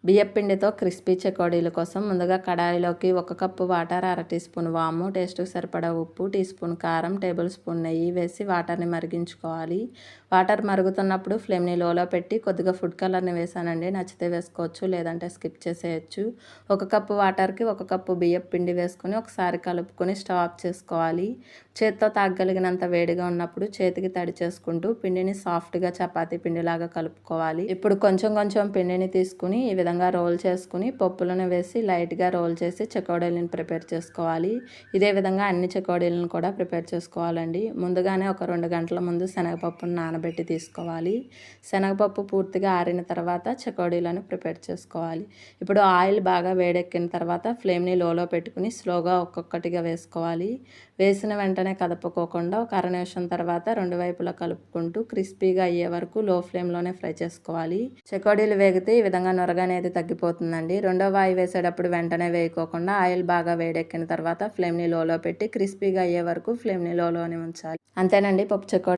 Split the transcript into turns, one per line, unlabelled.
బియ్యం పిండితో క్రిస్పీ చెకోడీల కోసం ముందుగా కడాయిలోకి 1 కప్పు వాటర్, అర టీ స్పూన్ వాము, టేస్ట్కి సరిపడా ఉప్పు, టీ స్పూన్ కారం, టేబుల్ స్పూన్ నెయ్యి వేసి వాటర్ని మరిగించుకోవాలి. వాటర్ మరుగుతున్నప్పుడు ఫ్లేమ్ని లోలో పెట్టి కొద్దిగా ఫుడ్ కలర్ని వేసానండి. నచ్చితే వేసుకోవచ్చు, లేదంటే స్కిప్ చేసేయచ్చు. 1 కప్పు వాటర్కి 1 కప్పు బియ్యం పిండి వేసుకొని ఒకసారి కలుపుకొని స్టవ్ ఆఫ్ చేసుకోవాలి. చేత్తో తాగలిగినంత వేడిగా ఉన్నప్పుడు చేతికి తడి చేసుకుంటూ పిండిని సాఫ్ట్గా చపాతీ పిండిలాగా కలుపుకోవాలి. ఇప్పుడు కొంచెం కొంచెం పిండిని తీసుకుని ఈ విధంగా రోల్ చేసుకుని పప్పులను వేసి లైట్గా రోల్ చేసి చెకోడీలను ప్రిపేర్ చేసుకోవాలి. ఇదే విధంగా అన్ని చెకోడీలను కూడా ప్రిపేర్ చేసుకోవాలండి. ముందుగానే ఒక 2 గంటల ముందు శనగపప్పును నానబెట్టి తీసుకోవాలి. శనగపప్పు పూర్తిగా ఆరిన తర్వాత చెకోడీలను ప్రిపేర్ చేసుకోవాలి. ఇప్పుడు ఆయిల్ బాగా వేడెక్కిన తర్వాత ఫ్లేమ్ని లోలో పెట్టుకుని స్లోగా ఒక్కొక్కటిగా వేసుకోవాలి. వేసిన వెంటనే కదపకోకుండా ఒక అర నిమిషం తర్వాత 2 వైపులా కలుపుకుంటూ క్రిస్పీగా అయ్యే వరకు లో ఫ్లేమ్లోనే ఫ్రై చేసుకోవాలి. చెకోడీలు వేగితే ఈ విధంగా నొరగ అనేది తగ్గిపోతుందండి. రెండో వాయి వేసేటప్పుడు వెంటనే వేయకోకుండా ఆయిల్ బాగా వేడెక్కిన తర్వాత ఫ్లేమ్ని లోలో పెట్టి క్రిస్పీగా అయ్యే వరకు ఫ్లేమ్ని లోలోనే ఉంచాలి. అంతేనండి, పప్పు చెకోడీ